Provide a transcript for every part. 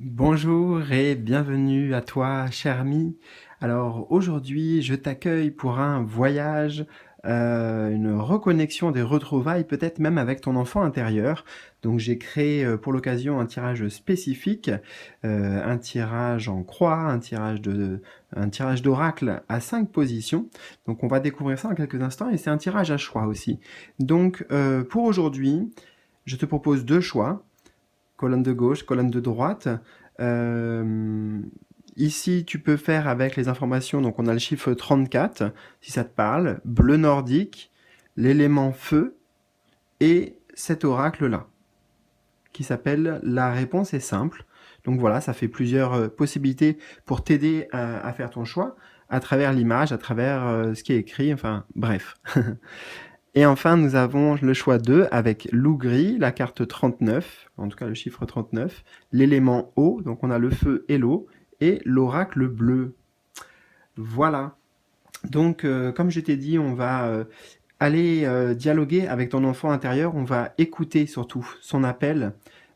Bonjour et bienvenue à toi, cher ami. Alors aujourd'hui, je t'accueille pour un voyage, une reconnexion des retrouvailles, peut-être même avec ton enfant intérieur. Donc j'ai créé pour l'occasion un tirage spécifique, un tirage en croix, un tirage d'oracle à 5 positions. Donc on va découvrir ça en quelques instants et c'est un tirage à choix aussi. Donc pour aujourd'hui, je te propose deux choix colonne de gauche, colonne de droite. Euh, Ici, tu peux faire avec les informations, donc on a le chiffre 34, si ça te parle, bleu nordique, l'élément feu, et cet oracle-là, qui s'appelle La réponse est simple. Donc voilà, ça fait plusieurs possibilités pour t'aider à faire ton choix, à travers l'image, à travers ce qui est écrit, enfin bref. Et enfin, nous avons le choix 2 avec loup gris, la carte 39, en tout cas le chiffre 39, l'élément eau, donc on a le feu et l'eau, et l'oracle bleu. Voilà. Donc, comme je t'ai dit, on va aller dialoguer avec ton enfant intérieur, on va écouter surtout son appel,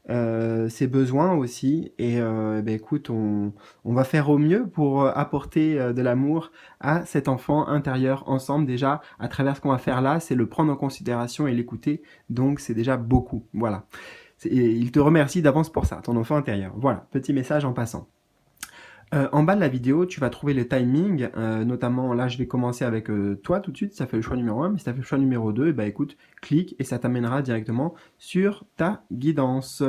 ses besoins aussi, et ben écoute, on va faire au mieux pour apporter de l'amour à cet enfant intérieur ensemble. Déjà, à travers ce qu'on va faire là, c'est le prendre en considération et l'écouter, donc c'est déjà beaucoup. Voilà. Et il te remercie d'avance pour ça, ton enfant intérieur. Voilà, petit message en passant. En bas de la vidéo, tu vas trouver le timing, notamment là je vais commencer avec toi tout de suite, ça fait le choix numéro 1, mais si ça fait le choix numéro 2, et bah écoute, clique et ça t'amènera directement sur ta guidance.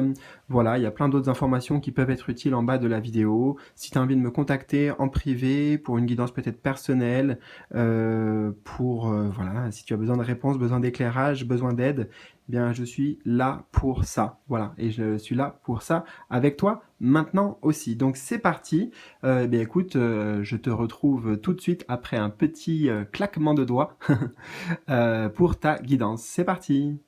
Voilà, il y a plein d'autres informations qui peuvent être utiles en bas de la vidéo. Si tu as envie de me contacter en privé pour une guidance peut-être personnelle, voilà, si tu as besoin de réponses, besoin d'éclairage, besoin d'aide, eh bien je suis là pour ça. Voilà, et je suis là pour ça avec toi maintenant aussi. Donc c'est parti. Bien écoute, je te retrouve tout de suite après un petit claquement de doigts pour ta guidance. C'est parti.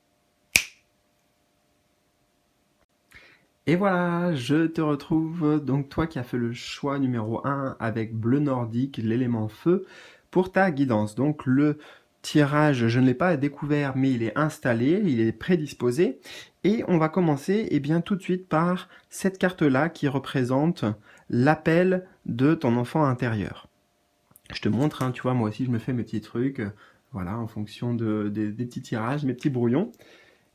Et voilà, je te retrouve, donc toi qui as fait le choix numéro 1 avec bleu nordique, l'élément feu, pour ta guidance. Donc le tirage, je ne l'ai pas découvert, mais il est installé, il est prédisposé. Et on va commencer bien, tout de suite par cette carte-là qui représente l'appel de ton enfant intérieur. Je te montre, hein, tu vois, moi aussi je me fais mes petits trucs, voilà, en fonction des petits tirages, mes petits brouillons.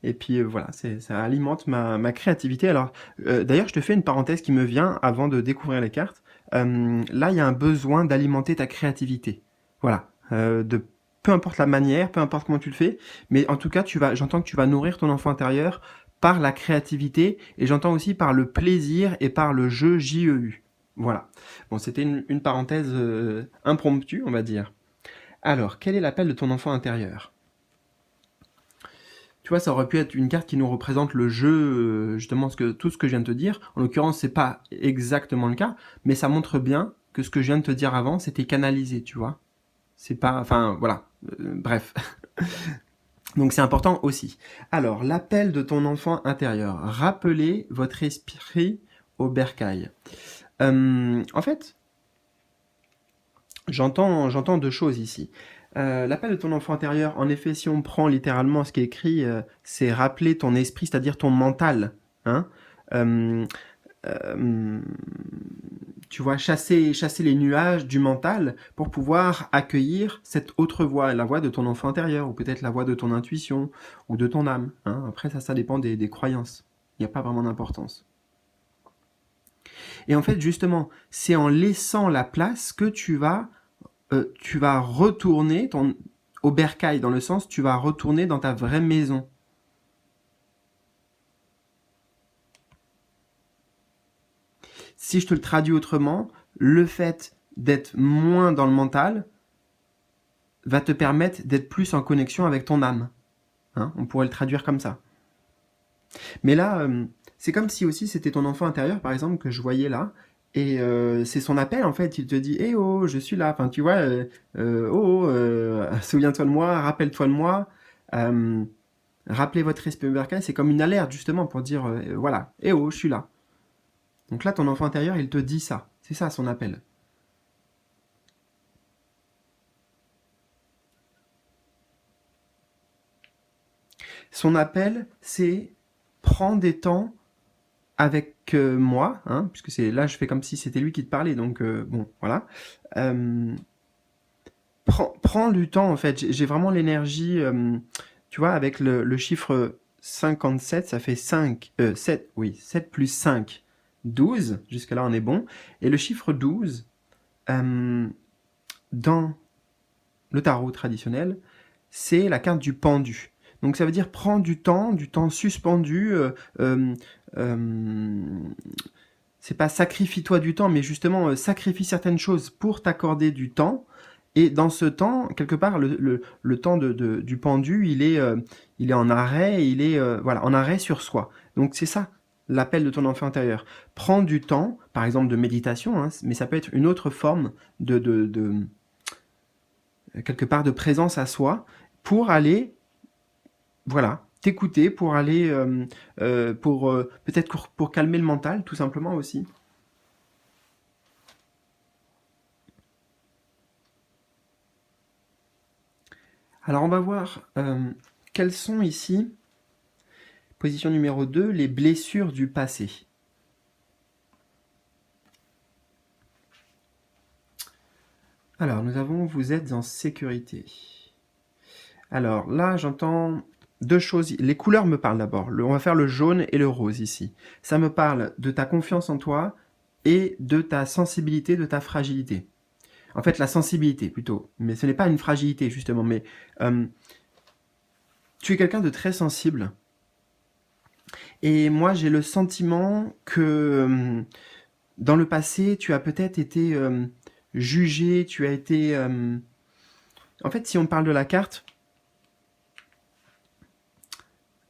Et puis voilà, ça alimente ma créativité. Alors, d'ailleurs, je te fais une parenthèse qui me vient avant de découvrir les cartes. Là, il y a un besoin d'alimenter ta créativité. Voilà, peu importe la manière, peu importe comment tu le fais, mais en tout cas, j'entends que tu vas nourrir ton enfant intérieur par la créativité, et j'entends aussi par le plaisir et par le jeu JEU. Voilà. Bon, c'était une parenthèse impromptue, on va dire. Alors, quel est l'appel de ton enfant intérieur? Tu vois, ça aurait pu être une carte qui nous représente le jeu, justement, tout ce que je viens de te dire. En l'occurrence, c'est pas exactement le cas, mais ça montre bien que ce que je viens de te dire avant, c'était canalisé, tu vois. C'est pas, enfin, voilà. Bref. Donc c'est important aussi. Alors, l'appel de ton enfant intérieur. Rappelez votre esprit au bercail. En fait, j'entends deux choses ici. L'appel de ton enfant intérieur, en effet, si on prend littéralement ce qui est écrit, c'est rappeler ton esprit, c'est-à-dire ton mental. Hein. Euh, euh, Tu vois, chasser les nuages du mental pour pouvoir accueillir cette autre voix, la voix de ton enfant intérieur, ou peut-être la voix de ton intuition, ou de ton âme. Hein. Après, ça dépend des croyances. Il n'y a pas vraiment d'importance. Et en fait, justement, c'est en laissant la place que tu vas retourner au bercail, dans le sens tu vas retourner dans ta vraie maison. Si je te le traduis autrement, le fait d'être moins dans le mental va te permettre d'être plus en connexion avec ton âme. Hein, on pourrait le traduire comme ça. Mais là, c'est comme si aussi c'était ton enfant intérieur, par exemple, que je voyais là. Et c'est son appel, en fait. Il te dit, eh oh, je suis là. Enfin, tu vois, souviens-toi de moi, rappelle-toi de moi. Euh, Rappelez votre esprit bercail, c'est comme une alerte, justement, pour dire, voilà, eh oh, je suis là. Donc là, ton enfant intérieur, il te dit ça. C'est ça son appel. Son appel, c'est prends des temps avec moi, hein, puisque là je fais comme si c'était lui qui te parlait, donc bon, voilà. Euh, prends du temps, en fait. J'ai vraiment l'énergie, tu vois, avec le chiffre 57, ça fait 5, 7, oui, 7 plus 5, 12. Jusque là on est bon. Et le chiffre 12, euh, dans le tarot traditionnel, c'est la carte du pendu. Donc ça veut dire prends du temps suspendu. Euh, c'est pas sacrifie-toi du temps, mais justement sacrifie certaines choses pour t'accorder du temps. Et dans ce temps, quelque part, le temps du pendu, il est en arrêt, il est voilà, en arrêt sur soi. Donc c'est ça l'appel de ton enfant intérieur. Prends du temps, par exemple de méditation, hein, mais ça peut être une autre forme de quelque part de présence à soi pour aller, voilà, t'écouter, pour aller, peut-être pour calmer le mental, tout simplement aussi. Alors on va voir quelles sont ici, position numéro 2, les blessures du passé. Alors nous avons vous êtes en sécurité. Alors là j'entends deux choses. Les couleurs me parlent d'abord. On va faire le jaune et le rose ici. Ça me parle de ta confiance en toi et de ta sensibilité, de ta fragilité. En fait la sensibilité plutôt. Mais ce n'est pas une fragilité justement. Mais tu es quelqu'un de très sensible. Et moi j'ai le sentiment que dans le passé, tu as peut-être été jugé, tu as été... En fait, si on parle de la carte,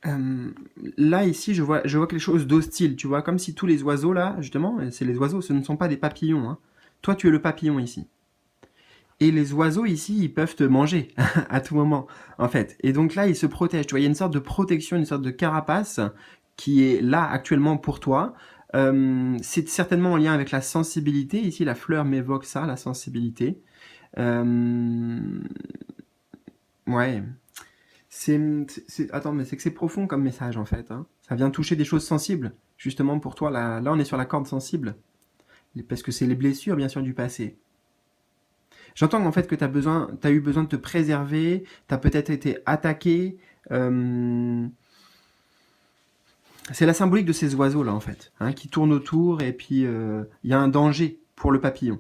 là, ici, je vois quelque chose d'hostile, tu vois, comme si tous les oiseaux, là, justement, c'est les oiseaux, ce ne sont pas des papillons. Hein. Toi, tu es le papillon ici. Et les oiseaux, ici, ils peuvent te manger à tout moment, en fait. Et donc là, ils se protègent, tu vois, il y a une sorte de protection, une sorte de carapace qui est là actuellement pour toi. C'est certainement en lien avec la sensibilité. Ici, la fleur m'évoque ça, la sensibilité. Euh, ouais. Attends, mais c'est que c'est profond comme message en fait. Hein. Ça vient toucher des choses sensibles. Justement pour toi, là on est sur la corde sensible. Parce que c'est les blessures, bien sûr, du passé. J'entends en fait que t'as eu besoin de te préserver, t'as peut-être été attaqué. euh, C'est la symbolique de ces oiseaux là en fait, hein, qui tournent autour et puis il y a un danger pour le papillon.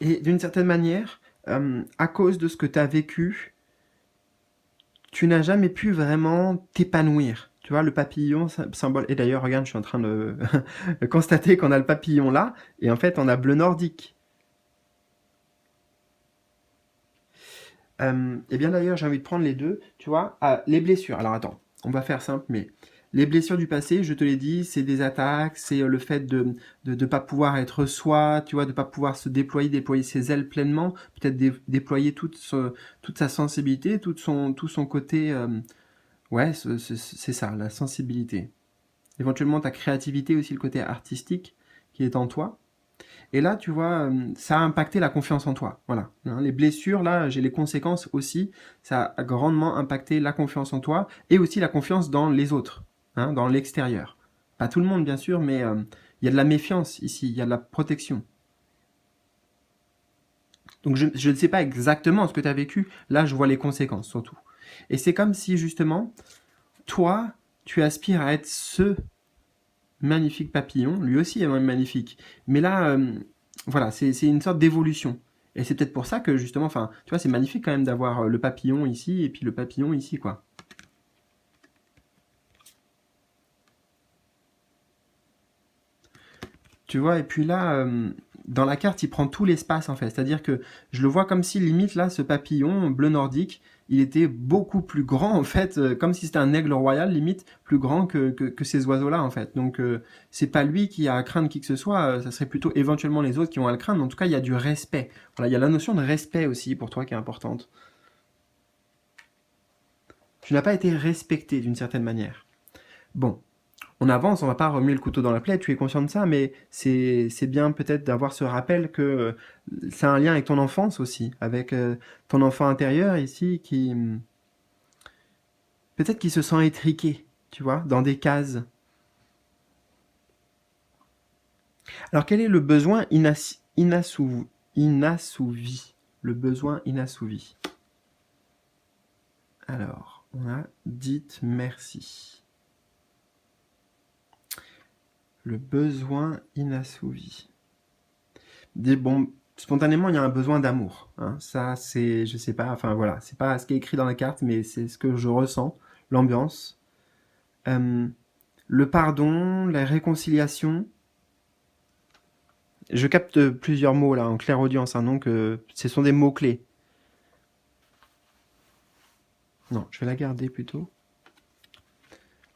Et d'une certaine manière, à cause de ce que tu as vécu, tu n'as jamais pu vraiment t'épanouir. Tu vois, le papillon, symbole. Et d'ailleurs, regarde, je suis en train de constater qu'on a le papillon là, et en fait, on a bleu nordique. Et bien d'ailleurs, j'ai envie de prendre les deux. Tu vois, les blessures. Alors attends, on va faire simple, mais les blessures du passé, je te l'ai dit, c'est des attaques, c'est le fait de ne pas pouvoir être soi, tu vois, de ne pas pouvoir se déployer ses ailes pleinement, peut-être déployer toute sa sensibilité, tout son côté. Ouais, c'est ça, la sensibilité. Éventuellement ta créativité aussi, le côté artistique qui est en toi. Et là, tu vois, ça a impacté la confiance en toi. Voilà. Hein, les blessures, là, j'ai les conséquences aussi. Ça a grandement impacté la confiance en toi et aussi la confiance dans les autres, hein, dans l'extérieur. Pas tout le monde, bien sûr, mais il y a de la méfiance ici, il y a de la protection. Donc je ne sais pas exactement ce que tu as vécu. Là, je vois les conséquences surtout. Et c'est comme si justement, toi, tu aspires à être ce magnifique papillon, lui aussi est magnifique. Mais là, voilà, c'est une sorte d'évolution. Et c'est peut-être pour ça que justement, enfin, tu vois, c'est magnifique quand même d'avoir le papillon ici et puis le papillon ici, quoi. Tu vois, et puis là, dans la carte, il prend tout l'espace en fait. C'est-à-dire que je le vois comme si limite là, ce papillon bleu nordique, il était beaucoup plus grand en fait, comme si c'était un aigle royal, limite plus grand que ces oiseaux-là en fait. Donc c'est pas lui qui a à craindre qui que ce soit, ça serait plutôt éventuellement les autres qui ont à le craindre. En tout cas, il y a du respect. Voilà, il y a la notion de respect aussi pour toi qui est importante. Tu n'as pas été respecté d'une certaine manière. Bon, on avance, on va pas remuer le couteau dans la plaie, tu es conscient de ça, mais c'est bien peut-être d'avoir ce rappel que c'est un lien avec ton enfance aussi, avec ton enfant intérieur ici qui peut-être qui se sent étriqué, tu vois, dans des cases. Alors quel est le besoin inassouvi? Le besoin inassouvi. Alors, on a dites merci. Le besoin inassouvi. Bon, spontanément, il y a un besoin d'amour. Hein. Ça, c'est, je sais pas, enfin voilà, c'est pas ce qui est écrit dans la carte, mais c'est ce que je ressens, l'ambiance. Le pardon, la réconciliation. Je capte plusieurs mots là en clairaudience, hein, donc ce sont des mots-clés. Non, je vais la garder plutôt.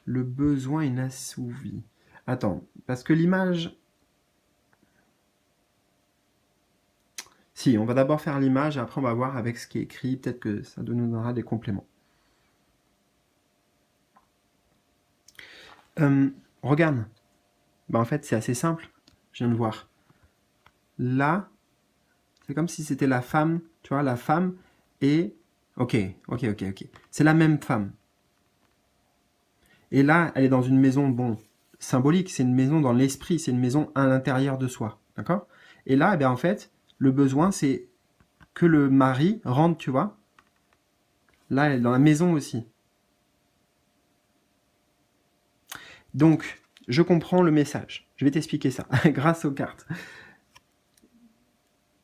Le besoin inassouvi. Attends, parce que l'image... Si, on va d'abord faire l'image et après on va voir avec ce qui est écrit, peut-être que ça nous donnera des compléments. Regarde. En fait, c'est assez simple. Je viens de voir. Là, c'est comme si c'était la femme, tu vois, la femme et... Ok. C'est la même femme. Et là, elle est dans une maison, bon, symbolique, c'est une maison dans l'esprit, c'est une maison à l'intérieur de soi, d'accord? Et là, en fait, le besoin, c'est que le mari rentre, tu vois. Là, elle est dans la maison aussi. Donc, je comprends le message. Je vais t'expliquer ça, grâce aux cartes.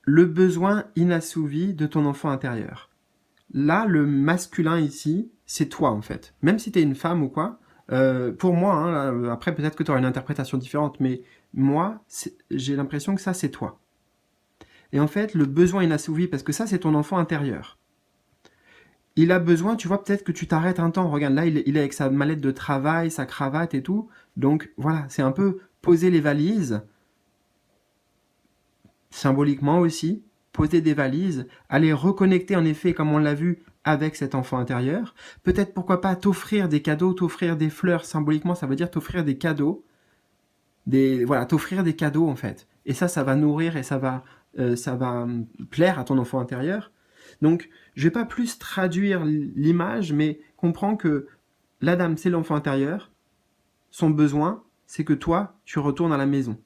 Le besoin inassouvi de ton enfant intérieur. Là, le masculin ici, c'est toi en fait. Même si tu es une femme ou quoi, pour moi, hein, là, après peut-être que tu auras une interprétation différente, mais moi, j'ai l'impression que ça, c'est toi. Et en fait, le besoin inassouvi, parce que ça, c'est ton enfant intérieur. Il a besoin, tu vois, peut-être que tu t'arrêtes un temps. Regarde, là, il est avec sa mallette de travail, sa cravate et tout. Donc voilà, c'est un peu poser les valises, symboliquement aussi, poser des valises, aller reconnecter en effet, comme on l'a vu, avec cet enfant intérieur. Peut-être, pourquoi pas, t'offrir des cadeaux, t'offrir des fleurs, symboliquement, ça veut dire t'offrir des cadeaux. Voilà, t'offrir des cadeaux, en fait. Et ça va nourrir et ça va plaire à ton enfant intérieur. Donc, je vais pas plus traduire l'image, mais comprends que la dame, c'est l'enfant intérieur. Son besoin, c'est que toi, tu retournes à la maison.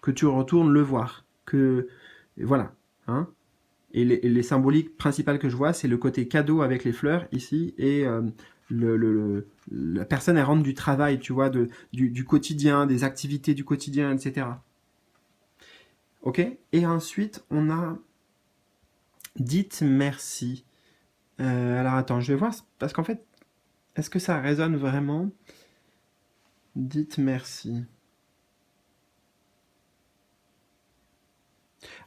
Que tu retournes le voir. Que, voilà. Hein. Et les symboliques principales que je vois, c'est le côté cadeau avec les fleurs ici et la personne, elle rentre du travail, tu vois, du quotidien, des activités du quotidien, etc. Ok. Et ensuite, on a dites merci. Alors attends, je vais voir, parce qu'en fait, est-ce que ça résonne vraiment? Dites merci.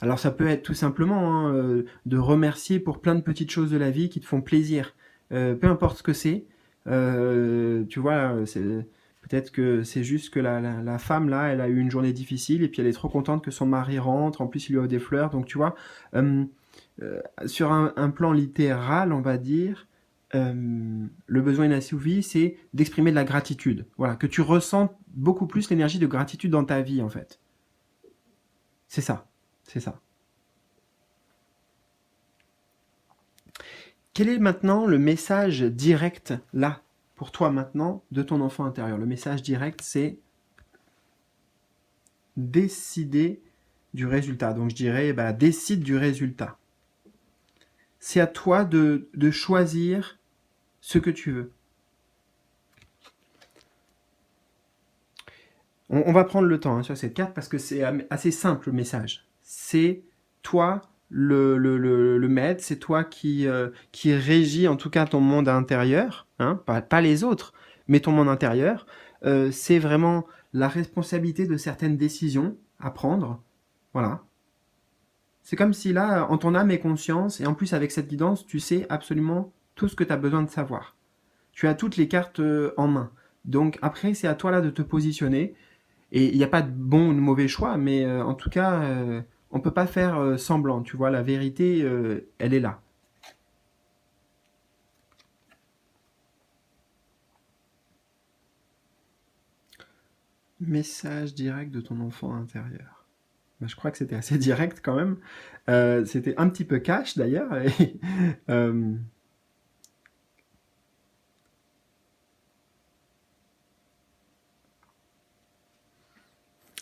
Alors ça peut être tout simplement hein, de remercier pour plein de petites choses de la vie qui te font plaisir. Peu importe ce que c'est. Tu vois, peut-être que c'est juste que la femme, là, elle a eu une journée difficile et puis elle est trop contente que son mari rentre. En plus, il lui offre des fleurs. Donc tu vois, sur un plan littéral, on va dire, le besoin inassouvi, c'est d'exprimer de la gratitude. Voilà, que tu ressens beaucoup plus l'énergie de gratitude dans ta vie, en fait. C'est ça, c'est ça. Quel est maintenant le message direct, là, pour toi maintenant, de ton enfant intérieur? Le message direct, c'est décider du résultat. Donc je dirais, décide du résultat. C'est à toi de choisir ce que tu veux. On va prendre le temps hein, sur cette carte parce que c'est assez simple le message. C'est toi le maître, c'est toi qui régit en tout cas ton monde intérieur, hein, pas les autres, mais ton monde intérieur. C'est vraiment la responsabilité de certaines décisions à prendre. Voilà. C'est comme si là, en ton âme et conscience, et en plus avec cette guidance, tu sais absolument tout ce que tu as besoin de savoir. Tu as toutes les cartes en main. Donc après, c'est à toi là de te positionner. Et il n'y a pas de bon ou de mauvais choix, mais en tout cas, on ne peut pas faire semblant. Tu vois, la vérité, elle est là. Message direct de ton enfant intérieur. Ben, je crois que c'était assez direct quand même. C'était un petit peu cash d'ailleurs.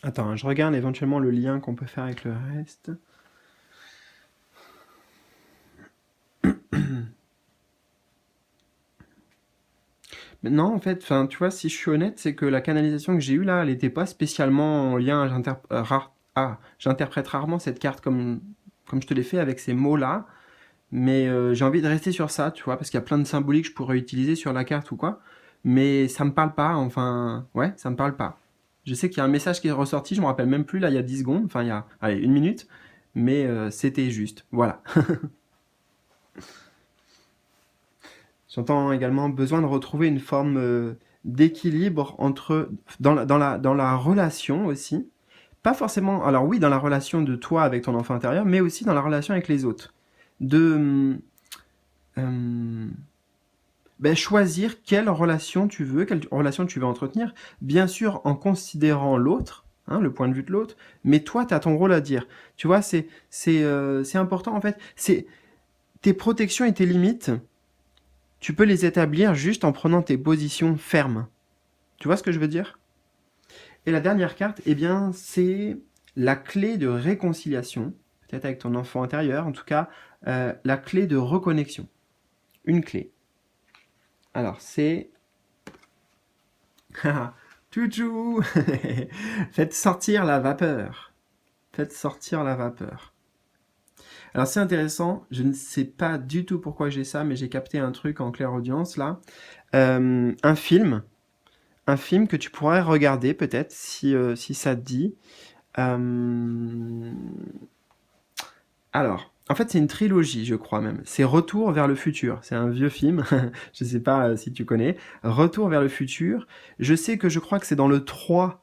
Attends, hein, je regarde éventuellement le lien qu'on peut faire avec le reste. Mais non, en fait, enfin, tu vois, si je suis honnête, c'est que la canalisation que j'ai eue là, elle n'était pas spécialement en lien. J'interprète rarement cette carte comme je te l'ai fait avec ces mots-là. Mais j'ai envie de rester sur ça, tu vois, parce qu'il y a plein de symboliques que je pourrais utiliser sur la carte ou quoi. Mais ça me parle pas, enfin, ouais, ça me parle pas. Je sais qu'il y a un message qui est ressorti, je me rappelle même plus, là, il y a 10 secondes, enfin, il y a, allez, une minute, mais c'était juste, voilà. J'entends également besoin de retrouver une forme d'équilibre entre, dans la relation aussi. Pas forcément, alors oui, dans la relation de toi avec ton enfant intérieur, mais aussi dans la relation avec les autres. De, euh, ben, choisir quelle relation tu veux, quelle relation tu veux entretenir, bien sûr en considérant l'autre, hein, le point de vue de l'autre, mais toi, tu as ton rôle à dire. Tu vois, c'est important en fait. C'est tes protections et tes limites, tu peux les établir juste en prenant tes positions fermes. Tu vois ce que je veux dire? Et la dernière carte, eh bien, c'est la clé de réconciliation, peut-être avec ton enfant intérieur, en tout cas, la clé de reconnexion. Une clé. Alors, c'est Tchou. Faites sortir la vapeur. Faites sortir la vapeur. Alors c'est intéressant, je ne sais pas du tout pourquoi j'ai ça, mais j'ai capté un truc en claire audience là. Un film. Un film que tu pourrais regarder peut-être si ça te dit. Euh, Alors, en fait, c'est une trilogie, je crois même. C'est Retour vers le futur. C'est un vieux film. Je ne sais pas si tu connais. Retour vers le futur. Je crois que c'est dans le 3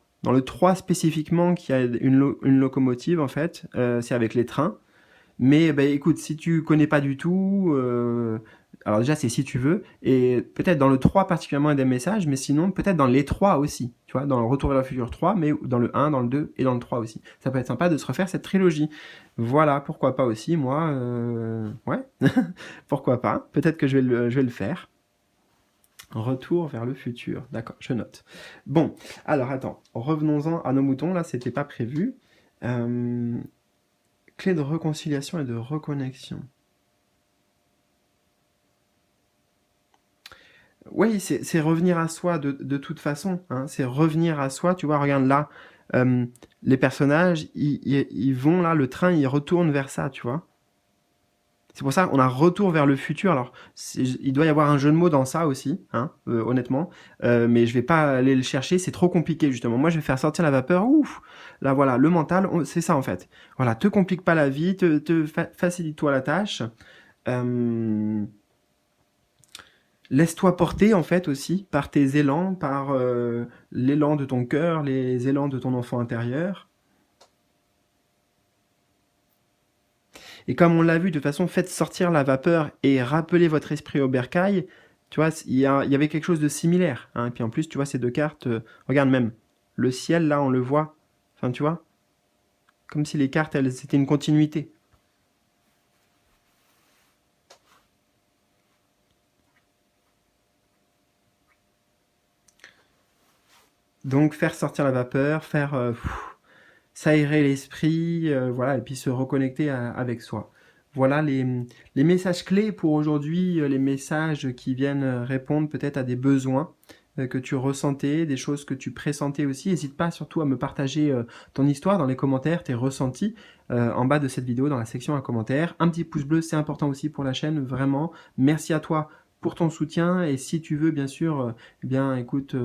spécifiquement, qu'il y a une locomotive, en fait. C'est avec les trains. Mais bah, écoute, si tu connais pas du tout, alors déjà c'est si tu veux, et peut-être dans le 3 particulièrement il y a des messages, mais sinon peut-être dans les 3 aussi, tu vois, dans le Retour vers le futur 3, mais dans le 1, dans le 2 et dans le 3 aussi. Ça peut être sympa de se refaire cette trilogie. Voilà, pourquoi pas aussi, moi, ouais, pourquoi pas, peut-être que je vais le faire. Retour vers le futur, d'accord, je note. Bon, alors attends, revenons-en à nos moutons, là c'était pas prévu. Euh, Clé de réconciliation et de reconnexion. Oui, c'est revenir à soi de toute façon, hein. C'est revenir à soi. Tu vois, regarde là, euh, les personnages, ils vont là, le train, il retourne vers ça, tu vois. C'est pour ça qu'on a retour vers le futur. Alors, il doit y avoir un jeu de mots dans ça aussi, hein, honnêtement. Mais je vais pas aller le chercher, c'est trop compliqué justement. Moi, je vais faire sortir la vapeur. Ouf, là voilà, le mental, c'est ça en fait. Voilà, te complique pas la vie, facilite-toi la tâche. Euh, Laisse-toi porter en fait aussi par tes élans, par l'élan de ton cœur, les élans de ton enfant intérieur. Et comme on l'a vu, de toute façon, faites sortir la vapeur et rappelez votre esprit au bercail. Tu vois, il y avait quelque chose de similaire, hein. Et puis en plus, tu vois, ces deux cartes, regarde même, le ciel là, on le voit. Enfin, tu vois, comme si les cartes, elles, c'était une continuité. Donc faire sortir la vapeur, faire s'aérer l'esprit, voilà, et puis se reconnecter avec soi. Voilà les messages clés pour aujourd'hui, les messages qui viennent répondre peut-être à des besoins que tu ressentais, des choses que tu pressentais aussi. N'hésite pas surtout à me partager ton histoire dans les commentaires, tes ressentis en bas de cette vidéo dans la section à commentaires. Un petit pouce bleu, c'est important aussi pour la chaîne, vraiment. Merci à toi pour ton soutien et si tu veux bien sûr, eh bien écoute,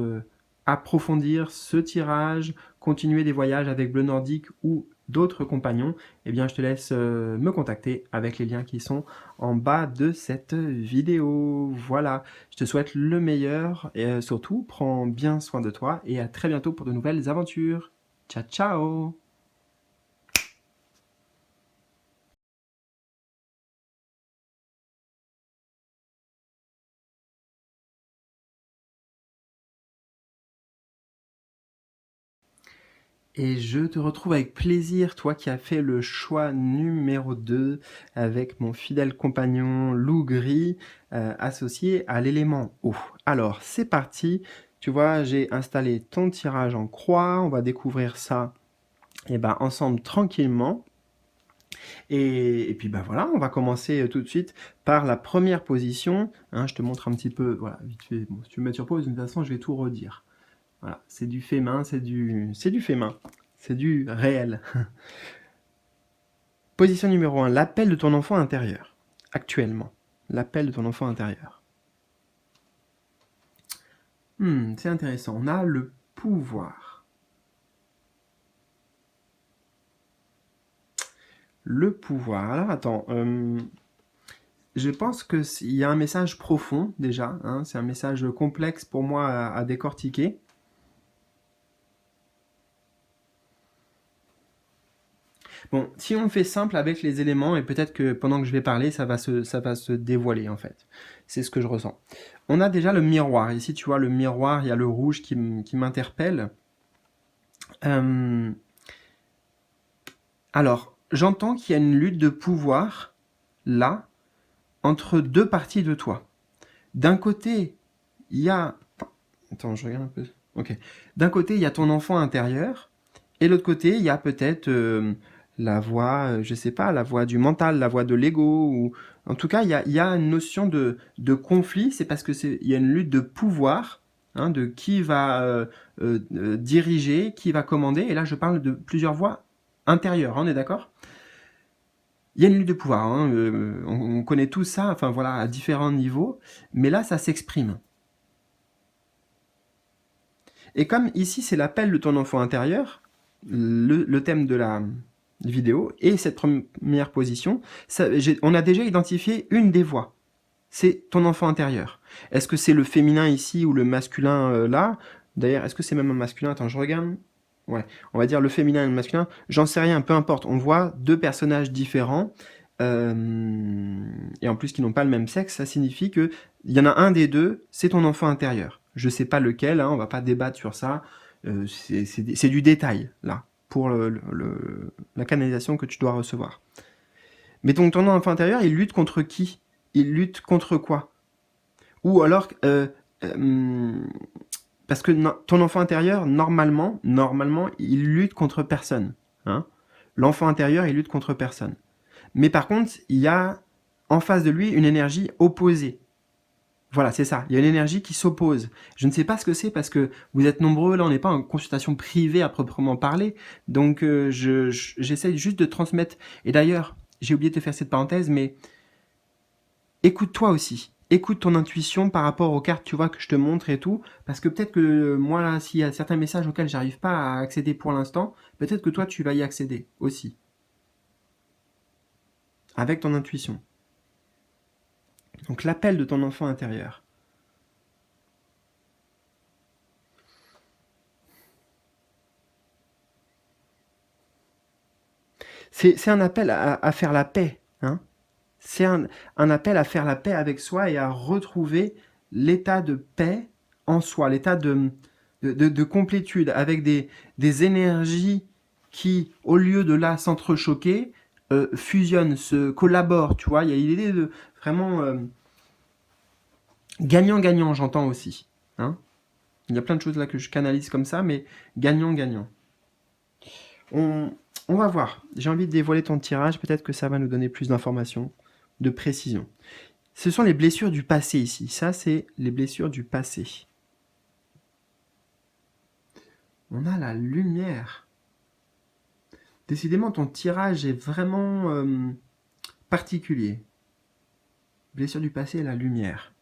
approfondir ce tirage, continuer des voyages avec Bleu Nordique ou d'autres compagnons, eh bien je te laisse me contacter avec les liens qui sont en bas de cette vidéo. Voilà, je te souhaite le meilleur et surtout prends bien soin de toi et à très bientôt pour de nouvelles aventures. Ciao ciao. Et je te retrouve avec plaisir, toi qui as fait le choix numéro 2 avec mon fidèle compagnon loup gris associé à l'élément eau. Alors, c'est parti. Tu vois, j'ai installé ton tirage en croix. On va découvrir ça ensemble tranquillement. Et puis voilà, on va commencer tout de suite par la première position. Hein, je te montre un petit peu, voilà, vite fait. Bon, si tu me mets sur pause, de toute façon, je vais tout redire. Voilà, c'est du fait main, c'est du fait main. C'est du réel. Position numéro 1, l'appel de ton enfant intérieur. Actuellement. L'appel de ton enfant intérieur. C'est intéressant. On a le pouvoir. Le pouvoir. Alors attends. Je pense qu'il y a un message profond déjà. Hein, c'est un message complexe pour moi à décortiquer. Bon, si on fait simple avec les éléments, et peut-être que pendant que je vais parler, ça va se dévoiler en fait. C'est ce que je ressens. On a déjà le miroir. Ici, tu vois, le miroir, il y a le rouge qui m'interpelle. Alors, j'entends qu'il y a une lutte de pouvoir, là, entre deux parties de toi. D'un côté, il y a... Attends, je regarde un peu. Ok. D'un côté, il y a ton enfant intérieur, et l'autre côté, il y a peut-être la voix, je sais pas, la voix du mental, la voix de l'ego, ou... En tout cas, il y a une notion de conflit, c'est parce que il y a une lutte de pouvoir, hein, de qui va diriger, qui va commander, et là, je parle de plusieurs voix intérieures, on est d'accord? Il y a une lutte de pouvoir, hein, on connaît tout ça, enfin voilà, à différents niveaux, mais là, ça s'exprime. Et comme ici, c'est l'appel de ton enfant intérieur, le thème de la vidéo, et cette première position, on a déjà identifié une des voix. C'est ton enfant intérieur. Est-ce que c'est le féminin ici ou le masculin là? D'ailleurs, est-ce que c'est même un masculin? Attends, je regarde. Ouais, on va dire le féminin et le masculin. J'en sais rien, peu importe. On voit deux personnages différents. Et en plus qui n'ont pas le même sexe, ça signifie que il y en a un des deux, c'est ton enfant intérieur. Je sais pas lequel, hein, on va pas débattre sur ça. C'est du détail là pour la canalisation que tu dois recevoir. Mais ton enfant intérieur, il lutte contre qui? Il lutte contre quoi? Ou alors, parce que ton enfant intérieur, normalement, il lutte contre personne. Hein. L'enfant intérieur, il lutte contre personne. Mais par contre, il y a en face de lui une énergie opposée. Voilà, c'est ça. Il y a une énergie qui s'oppose. Je ne sais pas ce que c'est parce que vous êtes nombreux. Là, on n'est pas en consultation privée à proprement parler. Donc, j'essaie juste de transmettre. Et d'ailleurs, j'ai oublié de te faire cette parenthèse, mais écoute-toi aussi. Écoute ton intuition par rapport aux cartes, tu vois, que je te montre et tout. Parce que peut-être que moi, là, s'il y a certains messages auxquels j'arrive pas à accéder pour l'instant, peut-être que toi, tu vas y accéder aussi. Avec ton intuition. Donc, l'appel de ton enfant intérieur. C'est un appel à faire la paix. Hein. C'est un appel à faire la paix avec soi et à retrouver l'état de paix en soi, l'état de complétude, avec des énergies qui, au lieu de là s'entrechoquer, fusionnent, se collaborent, tu vois. Il y a l'idée de vraiment gagnant-gagnant, j'entends aussi. Hein. Il y a plein de choses là que je canalise comme ça, mais gagnant-gagnant. On va voir. J'ai envie de dévoiler ton tirage, peut-être que ça va nous donner plus d'informations, de précision. Ce sont les blessures du passé ici. Ça, c'est les blessures du passé. On a la lumière. Décidément, ton tirage est vraiment particulier. Blessure du passé et la lumière.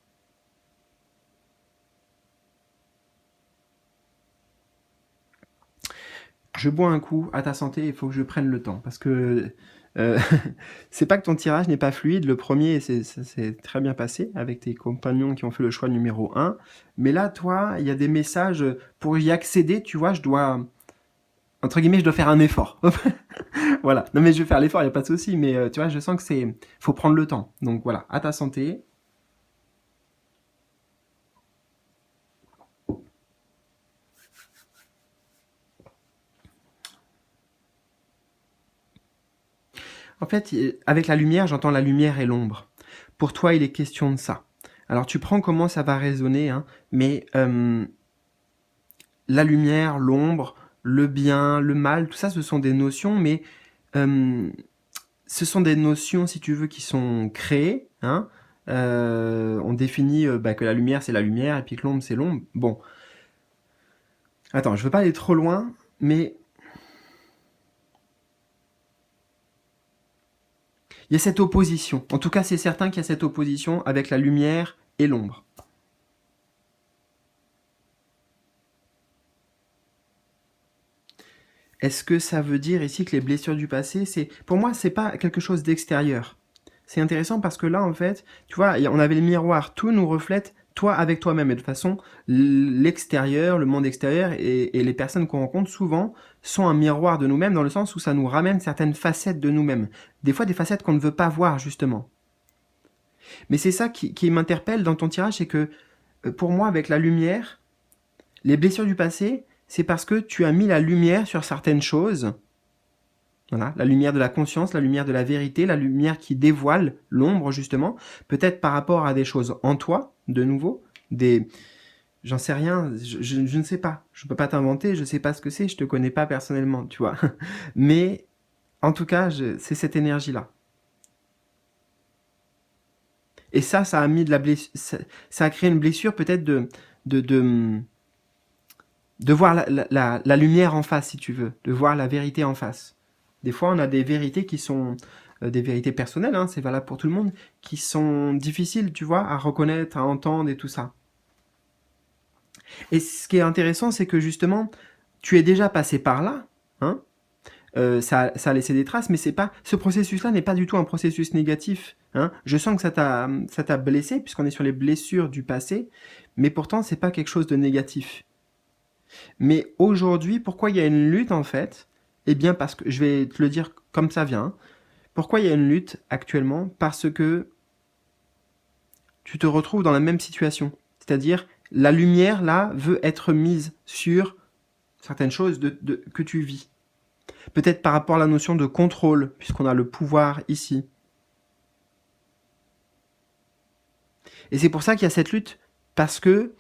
Je bois un coup à ta santé, il faut que je prenne le temps. Parce que c'est pas que ton tirage n'est pas fluide. Le premier, ça s'est très bien passé avec tes compagnons qui ont fait le choix numéro 1. Mais là, toi, il y a des messages. Pour y accéder, tu vois, je dois... Entre guillemets, je dois faire un effort. Voilà. Non, mais je vais faire l'effort, il n'y a pas de souci. Mais tu vois, je sens que c'est... faut prendre le temps. Donc voilà, à ta santé. En fait, avec la lumière, j'entends la lumière et l'ombre. Pour toi, il est question de ça. Alors tu prends comment ça va résonner, hein, mais la lumière, l'ombre, le bien, le mal, tout ça, ce sont des notions, mais ce sont des notions, si tu veux, qui sont créées. Hein. On définit que la lumière, c'est la lumière, et puis que l'ombre, c'est l'ombre. Bon. Attends, je veux pas aller trop loin, mais il y a cette opposition. En tout cas, c'est certain qu'il y a cette opposition avec la lumière et l'ombre. Est-ce que ça veut dire ici que les blessures du passé, c'est pour moi, c'est pas quelque chose d'extérieur. C'est intéressant parce que là, en fait, tu vois, on avait le miroir, tout nous reflète toi avec toi-même. Et de toute façon, l'extérieur, le monde extérieur et les personnes qu'on rencontre souvent sont un miroir de nous-mêmes dans le sens où ça nous ramène certaines facettes de nous-mêmes. Des fois, des facettes qu'on ne veut pas voir, justement. Mais c'est ça qui m'interpelle dans ton tirage, c'est que pour moi, avec la lumière, les blessures du passé, c'est parce que tu as mis la lumière sur certaines choses. Voilà, la lumière de la conscience, la lumière de la vérité, la lumière qui dévoile l'ombre, justement, peut-être par rapport à des choses en toi, de nouveau, des... J'en sais rien, je ne sais pas. Je ne peux pas t'inventer, je ne sais pas ce que c'est, je ne te connais pas personnellement, tu vois. Mais, en tout cas, c'est cette énergie-là. Et ça a mis de la blessure... Ça a créé une blessure peut-être de voir la lumière en face, si tu veux, de voir la vérité en face. Des fois, on a des vérités qui sont des vérités personnelles, hein, c'est valable pour tout le monde, qui sont difficiles, tu vois, à reconnaître, à entendre et tout ça. Et ce qui est intéressant, c'est que justement, tu es déjà passé par là, hein, ça a laissé des traces, mais c'est pas, ce processus-là n'est pas du tout un processus négatif. Hein. Je sens que ça t'a blessé, puisqu'on est sur les blessures du passé, mais pourtant, c'est pas quelque chose de négatif. Mais aujourd'hui, pourquoi il y a une lutte en fait? Eh bien parce que, je vais te le dire comme ça vient, pourquoi il y a une lutte actuellement? Parce que tu te retrouves dans la même situation. C'est-à-dire, la lumière là veut être mise sur certaines choses que tu vis. Peut-être par rapport à la notion de contrôle, puisqu'on a le pouvoir ici. Et c'est pour ça qu'il y a cette lutte, parce que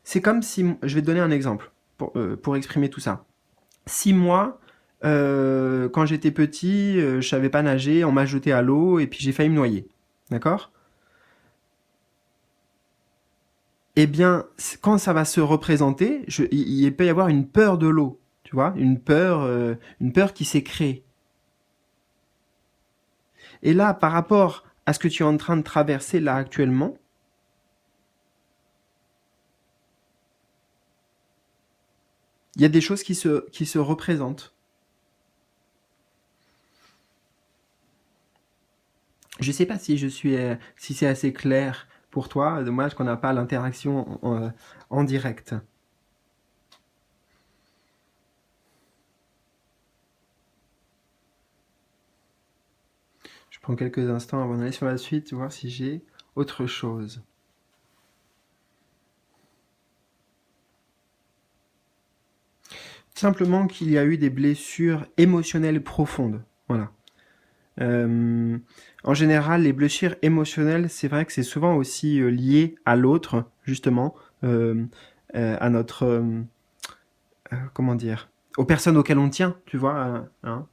c'est comme si... Je vais te donner un exemple pour exprimer tout ça. Si moi, quand j'étais petit, je savais pas nager, on m'a jeté à l'eau et puis j'ai failli me noyer. D'accord? Eh bien, quand ça va se représenter, il peut y avoir une peur de l'eau, tu vois, une peur qui s'est créée. Et là, par rapport à ce que tu es en train de traverser là actuellement, il y a des choses qui se représentent. Je sais pas si si c'est assez clair pour toi. Dommage qu'on n'a pas l'interaction en direct. Je prends quelques instants avant d'aller sur la suite, voir si j'ai autre chose. Simplement qu'il y a eu des blessures émotionnelles profondes. Voilà. En général, les blessures émotionnelles, c'est vrai que c'est souvent aussi lié à l'autre, justement, à notre... comment dire, aux personnes auxquelles on tient, tu vois. Hein.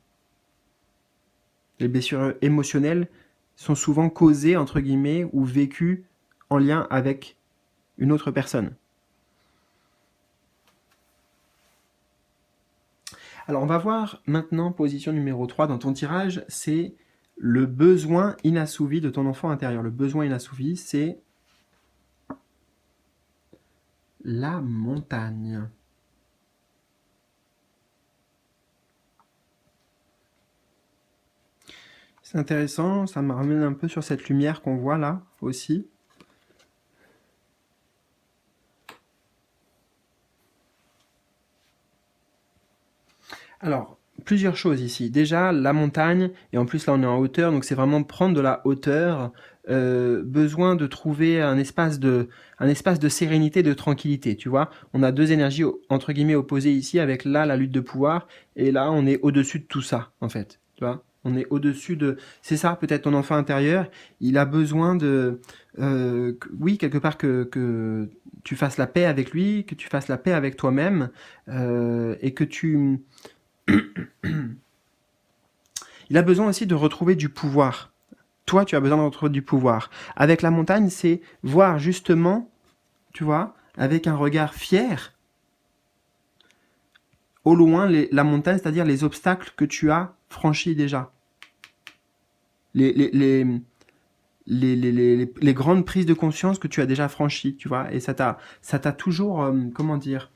Les blessures émotionnelles sont souvent causées, entre guillemets, ou vécues en lien avec une autre personne. Alors on va voir maintenant, position numéro 3 dans ton tirage, c'est le besoin inassouvi de ton enfant intérieur. Le besoin inassouvi, c'est la montagne. C'est intéressant, ça me ramène un peu sur cette lumière qu'on voit là aussi. Alors, plusieurs choses ici. Déjà, la montagne, et en plus là on est en hauteur, donc c'est vraiment prendre de la hauteur, besoin de trouver un espace de sérénité, de tranquillité, tu vois. On a deux énergies entre guillemets opposées ici, avec là la lutte de pouvoir, et là on est au-dessus de tout ça, en fait, tu vois. On est au-dessus de... C'est ça, peut-être ton enfant intérieur, il a besoin de... oui, quelque part que tu fasses la paix avec lui, que tu fasses la paix avec toi-même, et que tu... Il a besoin aussi de retrouver du pouvoir. Toi, tu as besoin de retrouver du pouvoir. Avec la montagne, c'est voir justement, tu vois, avec un regard fier, au loin, la montagne, c'est-à-dire les obstacles que tu as franchis déjà. Les, les, les, les grandes prises de conscience que tu as déjà franchies, tu vois. Et ça t'a toujours, comment dire,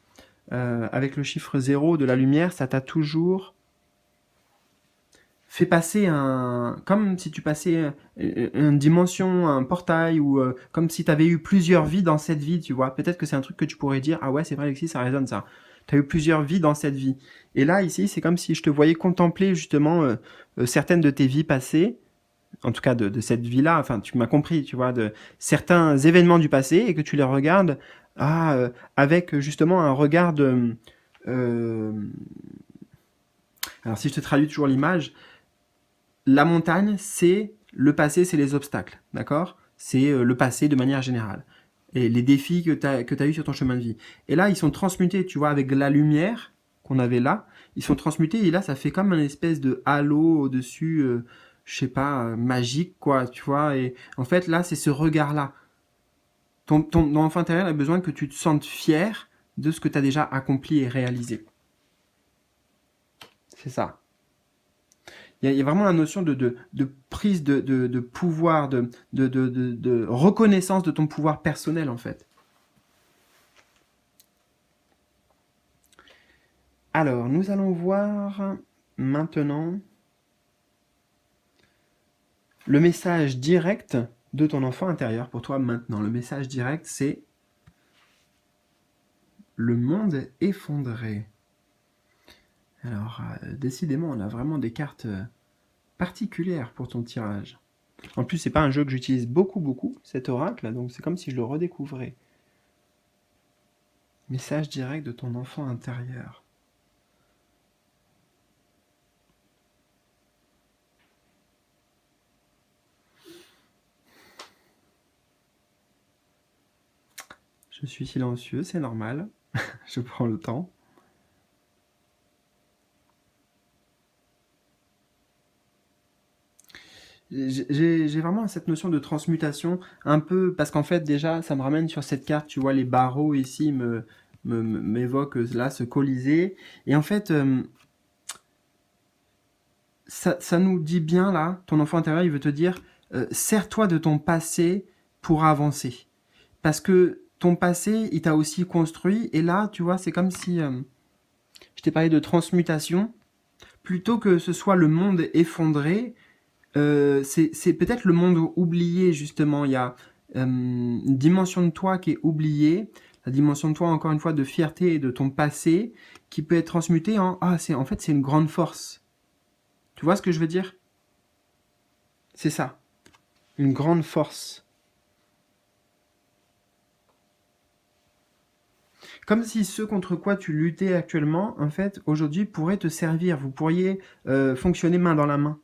avec le chiffre 0 de la lumière, ça t'a toujours fait passer comme si tu passais une dimension, un portail, ou comme si tu avais eu plusieurs vies dans cette vie, tu vois. Peut-être que c'est un truc que tu pourrais dire, ah ouais, c'est vrai, Alexis, ça résonne ça. Tu as eu plusieurs vies dans cette vie. Et là, ici, c'est comme si je te voyais contempler justement certaines de tes vies passées, en tout cas de cette vie-là, enfin tu m'as compris, tu vois, de certains événements du passé, et que tu les regardes avec justement un regard de... euh, alors si je te traduis toujours l'image, la montagne, c'est le passé, c'est les obstacles, d'accord? C'est le passé de manière générale. Et les défis que tu as eu sur ton chemin de vie. Et là, ils sont transmutés, tu vois, avec la lumière qu'on avait là, ils sont transmutés, et là, ça fait comme une espèce de halo au-dessus, je sais pas, magique, quoi, tu vois. Et en fait, là, c'est ce regard-là. Ton enfant intérieur a besoin que tu te sentes fier de ce que tu as déjà accompli et réalisé. C'est ça. Il y a vraiment la notion de prise de pouvoir, de reconnaissance de ton pouvoir personnel, en fait. Alors, nous allons voir maintenant le message direct de ton enfant intérieur pour toi maintenant. Le message direct, c'est le monde effondré. Alors, décidément, on a vraiment des cartes particulières pour ton tirage. En plus, c'est pas un jeu que j'utilise beaucoup, cet oracle, donc c'est comme si je le redécouvrais. Message direct de ton enfant intérieur. Je suis silencieux, c'est normal. Je prends le temps. J'ai vraiment cette notion de transmutation, un peu, parce qu'en fait, déjà, ça me ramène sur cette carte, tu vois, les barreaux ici m'évoquent là ce Colisée. Et en fait, ça nous dit bien là, ton enfant intérieur, il veut te dire, sers-toi de ton passé pour avancer. Parce que ton passé, il t'a aussi construit, et là, tu vois, c'est comme si je t'ai parlé de transmutation, plutôt que ce soit le monde effondré, c'est peut-être le monde oublié, justement. Il y a une dimension de toi qui est oubliée, la dimension de toi, encore une fois, de fierté et de ton passé, qui peut être transmutée en en fait, c'est une grande force. Tu vois ce que je veux dire? C'est ça, une grande force. Comme si ceux contre quoi tu luttais actuellement, en fait, aujourd'hui, pourraient te servir. Vous pourriez fonctionner main dans la main.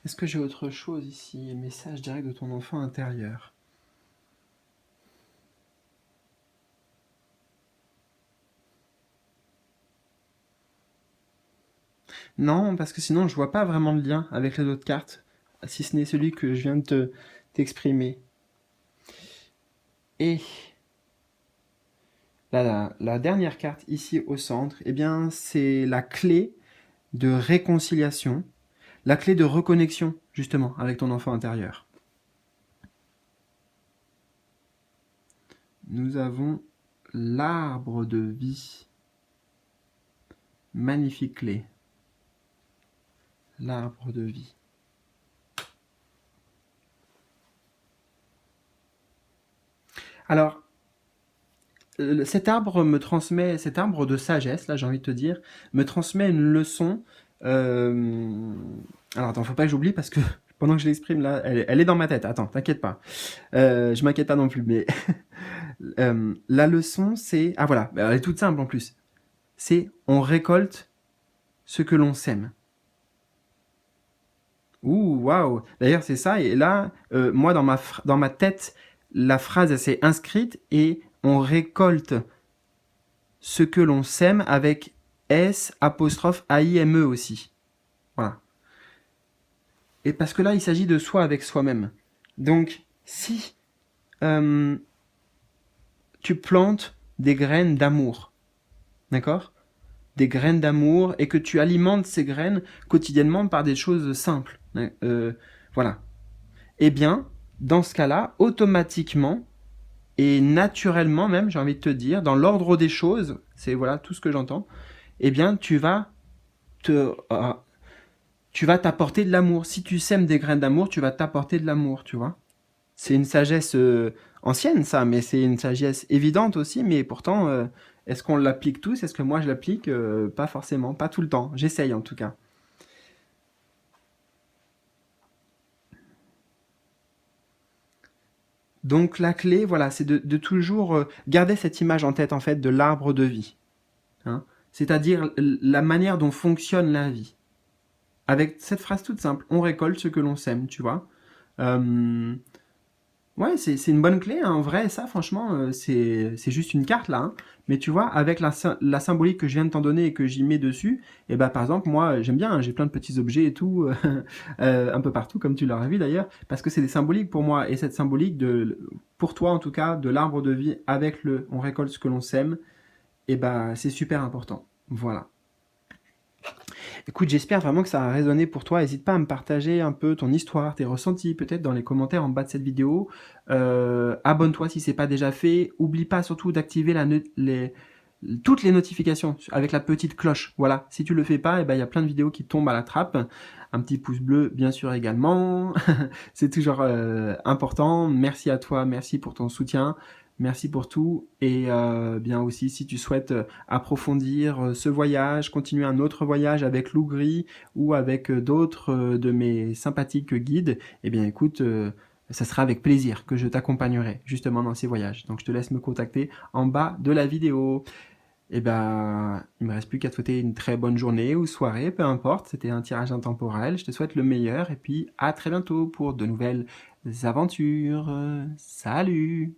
Est-ce que j'ai autre chose ici? Message direct de ton enfant intérieur. Non, parce que sinon je vois pas vraiment de lien avec les autres cartes, si ce n'est celui que je viens de t'exprimer. Et la dernière carte ici au centre, eh bien c'est la clé de réconciliation, la clé de reconnexion justement avec ton enfant intérieur. Nous avons l'arbre de vie. Magnifique clé. L'arbre de vie. Alors, cet arbre de sagesse, là j'ai envie de te dire, me transmet une leçon. Alors attends, faut pas que j'oublie parce que pendant que je l'exprime là, elle est dans ma tête. Attends, t'inquiète pas. Je m'inquiète pas non plus, mais La leçon, c'est... Ah voilà, elle est toute simple en plus. C'est on récolte ce que l'on sème. Ouh, waouh! D'ailleurs, c'est ça. Et là, moi, dans ma tête, la phrase, elle s'est inscrite et on récolte ce que l'on sème avec S apostrophe A-I-M-E aussi. Voilà. Et parce que là, il s'agit de soi avec soi-même. Donc, si euh, tu plantes des graines d'amour, d'accord? Des graines d'amour et que tu alimentes ces graines quotidiennement par des choses simples. Voilà. Eh bien, dans ce cas-là, automatiquement et naturellement même, j'ai envie de te dire, dans l'ordre des choses, c'est voilà tout ce que j'entends, eh bien, te, euh, tu vas t'apporter de l'amour. Si tu sèmes des graines d'amour, tu vas t'apporter de l'amour, tu vois. C'est une sagesse ancienne, ça, mais c'est une sagesse évidente aussi, mais pourtant, est-ce qu'on l'applique tous? Est-ce que moi je l'applique? Pas forcément, pas tout le temps. J'essaye en tout cas. Donc la clé, voilà, c'est de toujours garder cette image en tête, en fait, de l'arbre de vie. Hein. C'est-à-dire la manière dont fonctionne la vie. Avec cette phrase toute simple, on récolte ce que l'on sème, tu vois. Euh, Ouais, c'est une bonne clé, hein. En vrai, ça, franchement, c'est juste une carte là, hein. Mais tu vois, avec la symbolique que je viens de t'en donner et que j'y mets dessus, et bah par exemple, moi, j'aime bien, hein, j'ai plein de petits objets et tout, un peu partout, comme tu l'auras vu d'ailleurs, parce que c'est des symboliques pour moi. Et cette symbolique pour toi en tout cas, de l'arbre de vie avec on récolte ce que l'on sème, et bah c'est super important. Voilà. Écoute, j'espère vraiment que ça a résonné pour toi. N'hésite pas à me partager un peu ton histoire, tes ressentis, peut-être dans les commentaires en bas de cette vidéo. Abonne-toi si c'est pas déjà fait. Oublie pas surtout d'activer toutes les notifications avec la petite cloche. Voilà, si tu le fais pas, eh ben, il y a plein de vidéos qui tombent à la trappe. Un petit pouce bleu, bien sûr, également. C'est toujours important. Merci à toi, merci pour ton soutien. Merci pour tout et bien aussi si tu souhaites approfondir ce voyage, continuer un autre voyage avec Lou Gris ou avec d'autres de mes sympathiques guides, eh bien écoute, ça sera avec plaisir que je t'accompagnerai justement dans ces voyages. Donc je te laisse me contacter en bas de la vidéo. Et ben, il me reste plus qu'à te souhaiter une très bonne journée ou soirée, peu importe. C'était un tirage intemporel. Je te souhaite le meilleur et puis à très bientôt pour de nouvelles aventures. Salut!